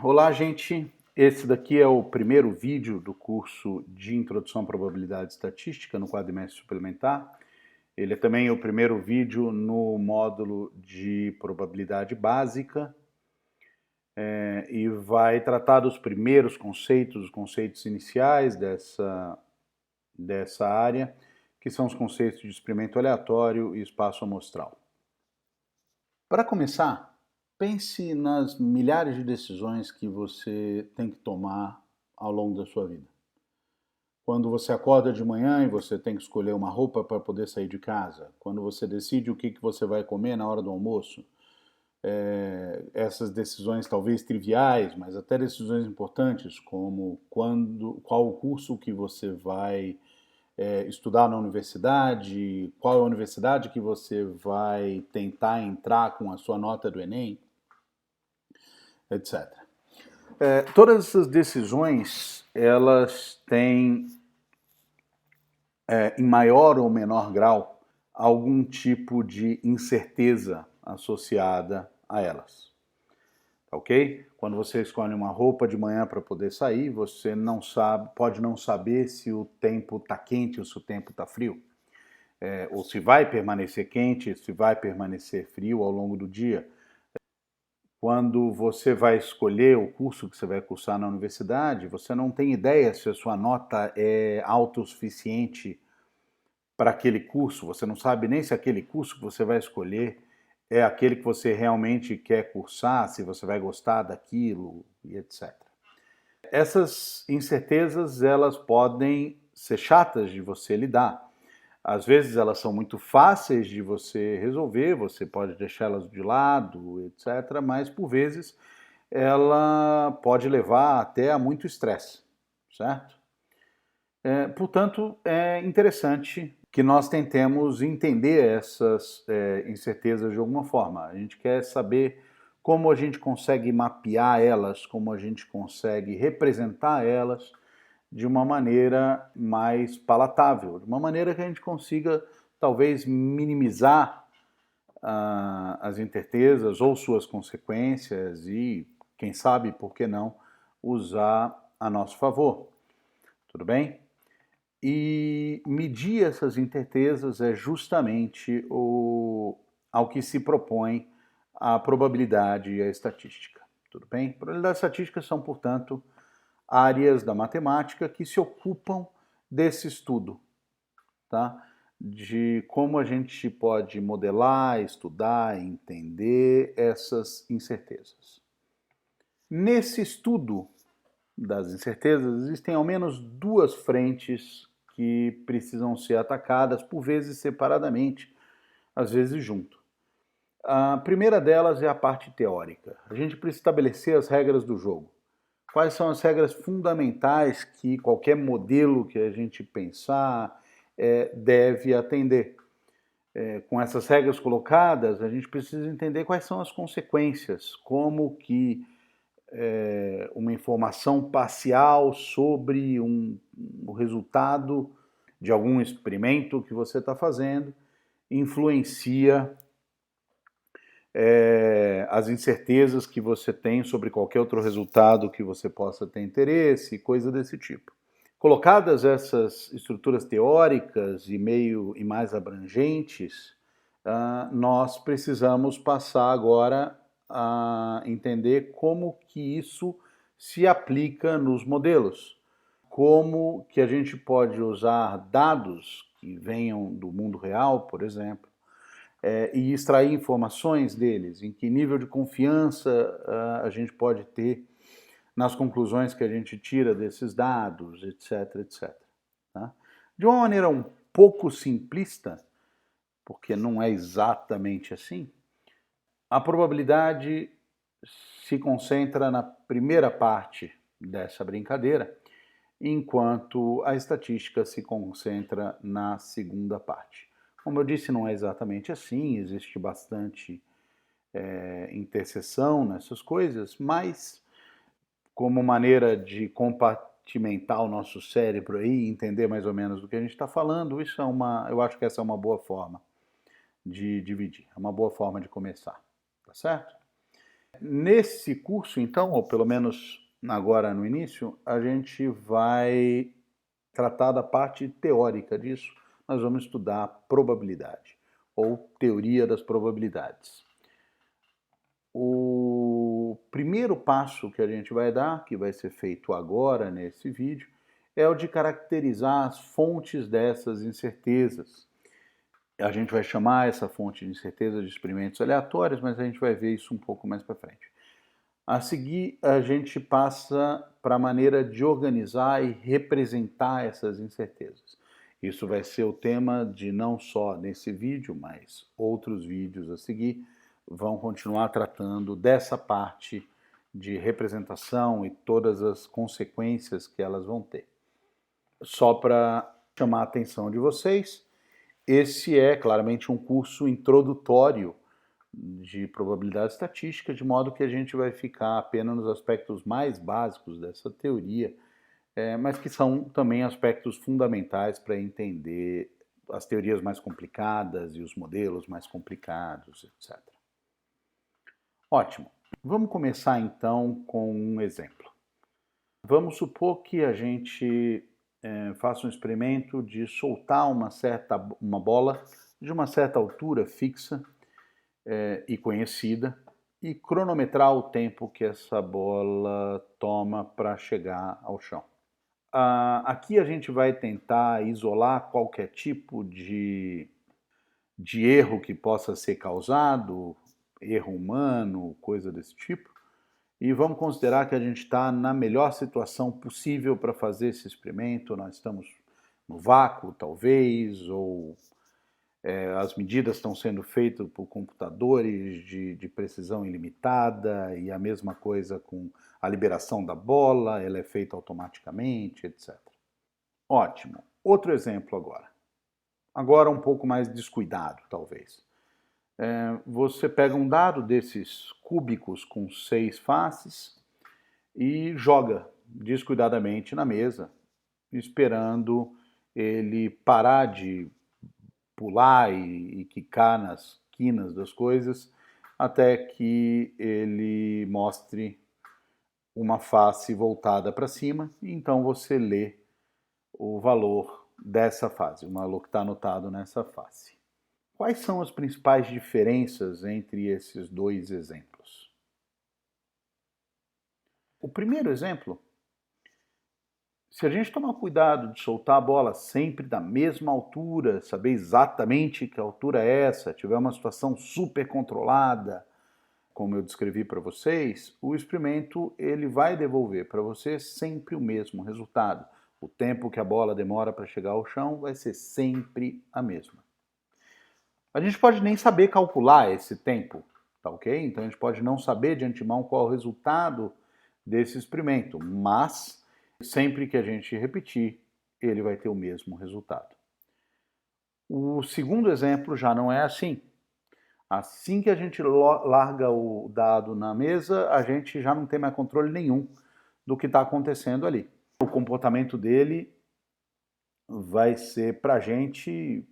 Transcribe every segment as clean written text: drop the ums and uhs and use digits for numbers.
Olá, gente! Esse daqui é o primeiro vídeo do curso de Introdução à Probabilidade Estatística no quadrimestre suplementar. Ele é também o primeiro vídeo no módulo de Probabilidade Básica e vai tratar dos primeiros conceitos, os conceitos iniciais dessa área, que são os conceitos de experimento aleatório e espaço amostral. Para começar, pense nas milhares de decisões que você tem que tomar ao longo da sua vida. Quando você acorda de manhã e você tem que escolher uma roupa para poder sair de casa. Quando você decide o que você vai comer na hora do almoço. Essas decisões talvez triviais, mas até decisões importantes, como qual o curso que você vai estudar na universidade, qual é a universidade que você vai tentar entrar com a sua nota do Enem, etc. Todas essas decisões, elas têm, em maior ou menor grau, algum tipo de incerteza associada a elas. Ok? Quando você escolhe uma roupa de manhã para poder sair, você não sabe, pode não saber se o tempo está quente ou se o tempo está frio. Ou se vai permanecer quente, se vai permanecer frio ao longo do dia. Quando você vai escolher o curso que você vai cursar na universidade, você não tem ideia se a sua nota é autossuficiente para aquele curso, você não sabe nem se aquele curso que você vai escolher é aquele que você realmente quer cursar, se você vai gostar daquilo e etc. Essas incertezas, elas podem ser chatas de você lidar. Às vezes elas são muito fáceis de você resolver, você pode deixá-las de lado, etc. Mas por vezes ela pode levar até a muito estresse, certo? Portanto, é interessante que nós tentemos entender essas incertezas de alguma forma. A gente quer saber como a gente consegue mapear elas, como a gente consegue representar elas de uma maneira mais palatável, de uma maneira que a gente consiga talvez minimizar as incertezas ou suas consequências e, quem sabe, por que não, usar a nosso favor. Tudo bem? E medir essas incertezas é justamente ao que se propõe a probabilidade e a estatística. Tudo bem? Probabilidade e estatística são, portanto, áreas da matemática que se ocupam desse estudo, tá? De como a gente pode modelar, estudar, entender essas incertezas. Nesse estudo das incertezas, existem ao menos duas frentes que precisam ser atacadas, por vezes separadamente, às vezes junto. A primeira delas é a parte teórica. A gente precisa estabelecer as regras do jogo. Quais são as regras fundamentais que qualquer modelo que a gente pensar deve atender? Com essas regras colocadas, a gente precisa entender quais são as consequências, como que uma informação parcial sobre o resultado de algum experimento que você está fazendo influencia as incertezas que você tem sobre qualquer outro resultado que você possa ter interesse, coisa desse tipo. Colocadas essas estruturas teóricas e mais abrangentes, nós precisamos passar agora a entender como que isso se aplica nos modelos. Como que a gente pode usar dados que venham do mundo real, por exemplo, e extrair informações deles, em que nível de confiança a gente pode ter nas conclusões que a gente tira desses dados, etc, etc. Tá? De uma maneira um pouco simplista, porque não é exatamente assim, a probabilidade se concentra na primeira parte dessa brincadeira, enquanto a estatística se concentra na segunda parte. Como eu disse, não é exatamente assim, existe bastante interseção nessas coisas, mas como maneira de compartimentar o nosso cérebro aí, entender mais ou menos do que a gente está falando, eu acho que essa é uma boa forma de dividir, é uma boa forma de começar, tá certo? Nesse curso, então, ou pelo menos agora no início, a gente vai tratar da parte teórica disso. Nós vamos estudar probabilidade, ou teoria das probabilidades. O primeiro passo que a gente vai dar, que vai ser feito agora nesse vídeo, é o de caracterizar as fontes dessas incertezas. A gente vai chamar essa fonte de incerteza de experimentos aleatórios, mas a gente vai ver isso um pouco mais para frente. A seguir, a gente passa para a maneira de organizar e representar essas incertezas. Isso vai ser o tema de não só nesse vídeo, mas outros vídeos a seguir vão continuar tratando dessa parte de representação e todas as consequências que elas vão ter. Só para chamar a atenção de vocês, esse é claramente um curso introdutório de probabilidade estatística, de modo que a gente vai ficar apenas nos aspectos mais básicos dessa teoria, mas que são também aspectos fundamentais para entender as teorias mais complicadas e os modelos mais complicados, etc. Ótimo. Vamos começar então com um exemplo. Vamos supor que a gente faça um experimento de soltar uma bola de uma certa altura fixa e conhecida e cronometrar o tempo que essa bola toma para chegar ao chão. Aqui a gente vai tentar isolar qualquer tipo de erro que possa ser causado, erro humano, coisa desse tipo, e vamos considerar que a gente está na melhor situação possível para fazer esse experimento. Nós estamos no vácuo, talvez, ou as medidas estão sendo feitas por computadores de precisão ilimitada, e a mesma coisa com a liberação da bola, ela é feita automaticamente, etc. Ótimo. Outro exemplo agora. Agora um pouco mais descuidado, talvez. Você pega um dado desses cúbicos com 6 faces e joga descuidadamente na mesa, esperando ele parar de pular e quicar nas quinas das coisas até que ele mostre uma face voltada para cima e então você lê o valor dessa face, o valor que está anotado nessa face. Quais são as principais diferenças entre esses dois exemplos? O primeiro exemplo, se a gente tomar cuidado de soltar a bola sempre da mesma altura, saber exatamente que altura é essa, tiver uma situação super controlada, como eu descrevi para vocês, o experimento ele vai devolver para você sempre o mesmo resultado. O tempo que a bola demora para chegar ao chão vai ser sempre a mesma. A gente pode nem saber calcular esse tempo, tá ok? Então a gente pode não saber de antemão qual é o resultado desse experimento, mas sempre que a gente repetir, ele vai ter o mesmo resultado. O segundo exemplo já não é assim. Assim que a gente larga o dado na mesa, a gente já não tem mais controle nenhum do que está acontecendo ali. O comportamento dele vai ser para a gente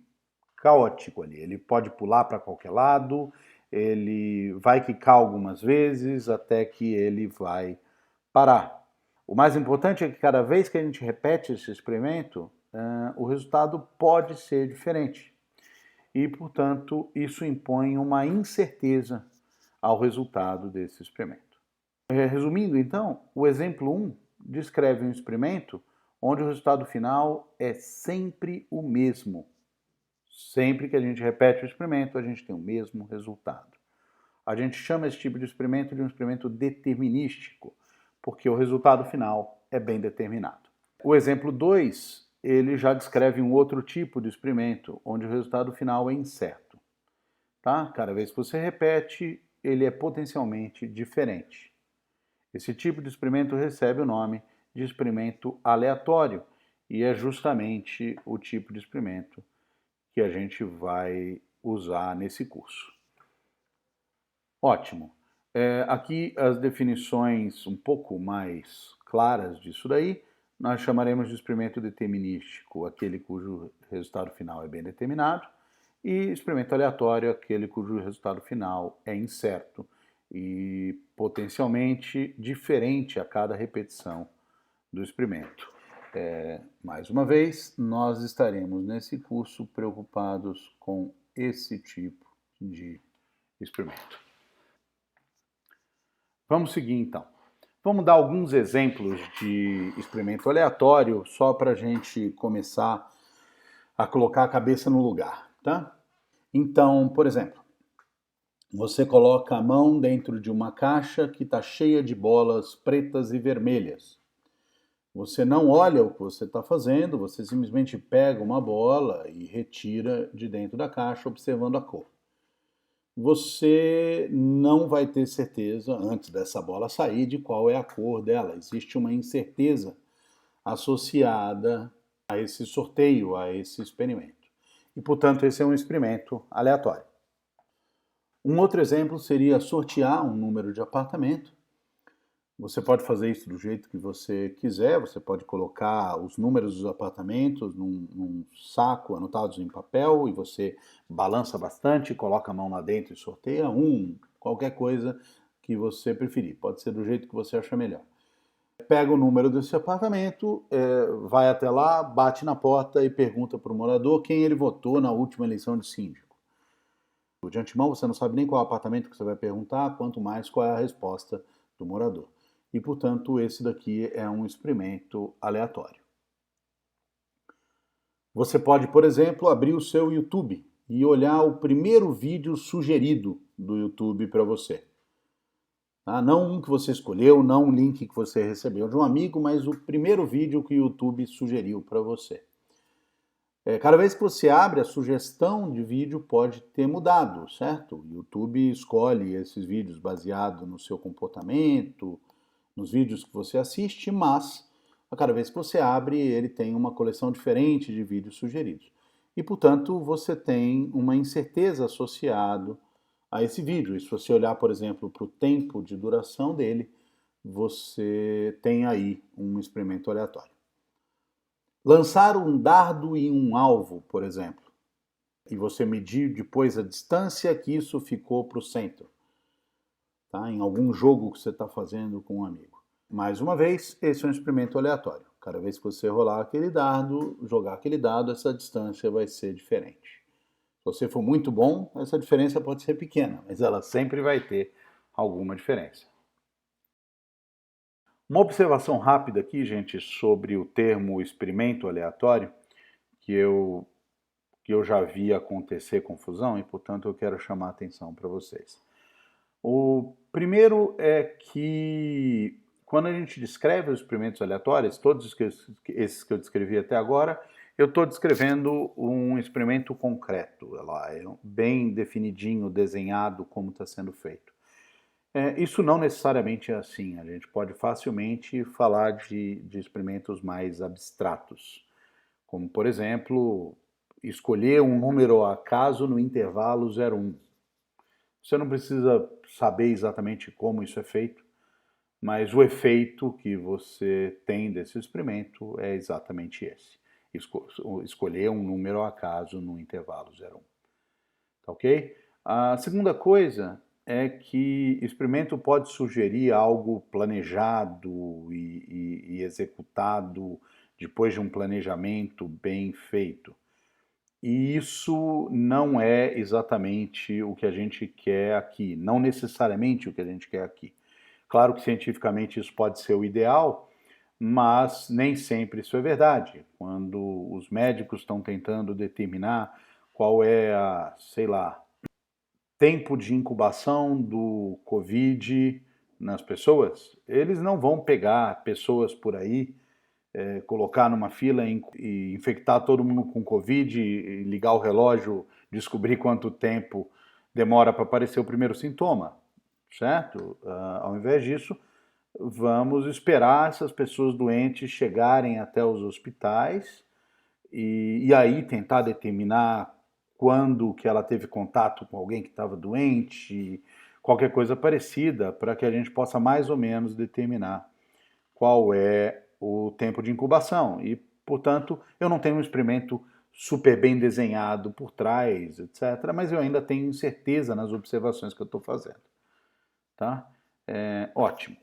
caótico ali. Ele pode pular para qualquer lado, ele vai quicar algumas vezes até que ele vai parar. O mais importante é que cada vez que a gente repete esse experimento, o resultado pode ser diferente. E, portanto, isso impõe uma incerteza ao resultado desse experimento. Resumindo, então, o exemplo 1 descreve um experimento onde o resultado final é sempre o mesmo. Sempre que a gente repete o experimento, a gente tem o mesmo resultado. A gente chama esse tipo de um experimento determinístico, porque o resultado final é bem determinado. O exemplo 2, ele já descreve um outro tipo de experimento, onde o resultado final é incerto. Tá? Cada vez que você repete, ele é potencialmente diferente. Esse tipo de experimento recebe o nome de experimento aleatório, e é justamente o tipo de experimento que a gente vai usar nesse curso. Ótimo. Aqui as definições um pouco mais claras disso daí, nós chamaremos de experimento determinístico aquele cujo resultado final é bem determinado, e experimento aleatório aquele cujo resultado final é incerto e potencialmente diferente a cada repetição do experimento. Mais uma vez, nós estaremos nesse curso preocupados com esse tipo de experimento. Vamos seguir então. Vamos dar alguns exemplos de experimento aleatório só para a gente começar a colocar a cabeça no lugar, tá? Então, por exemplo, você coloca a mão dentro de uma caixa que está cheia de bolas pretas e vermelhas. Você não olha o que você está fazendo, você simplesmente pega uma bola e retira de dentro da caixa, observando a cor. Você não vai ter certeza, antes dessa bola sair, de qual é a cor dela. Existe uma incerteza associada a esse sorteio, a esse experimento. E, portanto, esse é um experimento aleatório. Um outro exemplo seria sortear um número de apartamento. Você pode fazer isso do jeito que você quiser, você pode colocar os números dos apartamentos num saco, anotados em papel, e você balança bastante, coloca a mão lá dentro e sorteia qualquer coisa que você preferir. Pode ser do jeito que você achar melhor. Pega o número desse apartamento, vai até lá, bate na porta e pergunta para o morador quem ele votou na última eleição de síndico. De antemão, você não sabe nem qual apartamento que você vai perguntar, quanto mais qual é a resposta do morador. E, portanto, esse daqui é um experimento aleatório. Você pode, por exemplo, abrir o seu YouTube e olhar o primeiro vídeo sugerido do YouTube para você. Tá? Não um que você escolheu, não um link que você recebeu de um amigo, mas o primeiro vídeo que o YouTube sugeriu para você. Cada vez que você abre, a sugestão de vídeo pode ter mudado, certo? O YouTube escolhe esses vídeos baseado no seu comportamento, nos vídeos que você assiste, mas a cada vez que você abre, ele tem uma coleção diferente de vídeos sugeridos. E, portanto, você tem uma incerteza associada a esse vídeo. E se você olhar, por exemplo, para o tempo de duração dele, você tem aí um experimento aleatório. Lançar um dardo em um alvo, por exemplo, e você medir depois a distância que isso ficou para o centro, tá? Em algum jogo que você está fazendo com um amigo. Mais uma vez, esse é um experimento aleatório. Cada vez que você rolar aquele dardo, jogar aquele dado, essa distância vai ser diferente. Se você for muito bom, essa diferença pode ser pequena, mas ela sempre vai ter alguma diferença. Uma observação rápida aqui, gente, sobre o termo experimento aleatório, que eu já vi acontecer confusão e, portanto, eu quero chamar a atenção para vocês. O primeiro é que, quando a gente descreve os experimentos aleatórios, todos esses que eu descrevi até agora, eu estou descrevendo um experimento concreto, lá, é bem definidinho, desenhado como está sendo feito. Isso não necessariamente é assim, a gente pode facilmente falar de experimentos mais abstratos, como, por exemplo, escolher um número ao acaso no intervalo 0,1. Você não precisa saber exatamente como isso é feito, mas o efeito que você tem desse experimento é exatamente esse. Escolher um número ao acaso no intervalo 0,1. Tá ok? A segunda coisa é que experimento pode sugerir algo planejado e executado depois de um planejamento bem feito. E isso não é exatamente o que a gente quer aqui, não necessariamente o que a gente quer aqui. Claro que cientificamente isso pode ser o ideal, mas nem sempre isso é verdade. Quando os médicos estão tentando determinar qual é tempo de incubação do Covid nas pessoas, eles não vão pegar pessoas por aí, colocar numa fila e infectar todo mundo com Covid e ligar o relógio, descobrir quanto tempo demora para aparecer o primeiro sintoma, certo? Ao invés disso, vamos esperar essas pessoas doentes chegarem até os hospitais e aí tentar determinar quando que ela teve contato com alguém que estava doente, qualquer coisa parecida, para que a gente possa mais ou menos determinar qual é o tempo de incubação. E, portanto, eu não tenho um experimento super bem desenhado por trás, etc., mas eu ainda tenho certeza nas observações que eu estou fazendo. tá? Ótimo.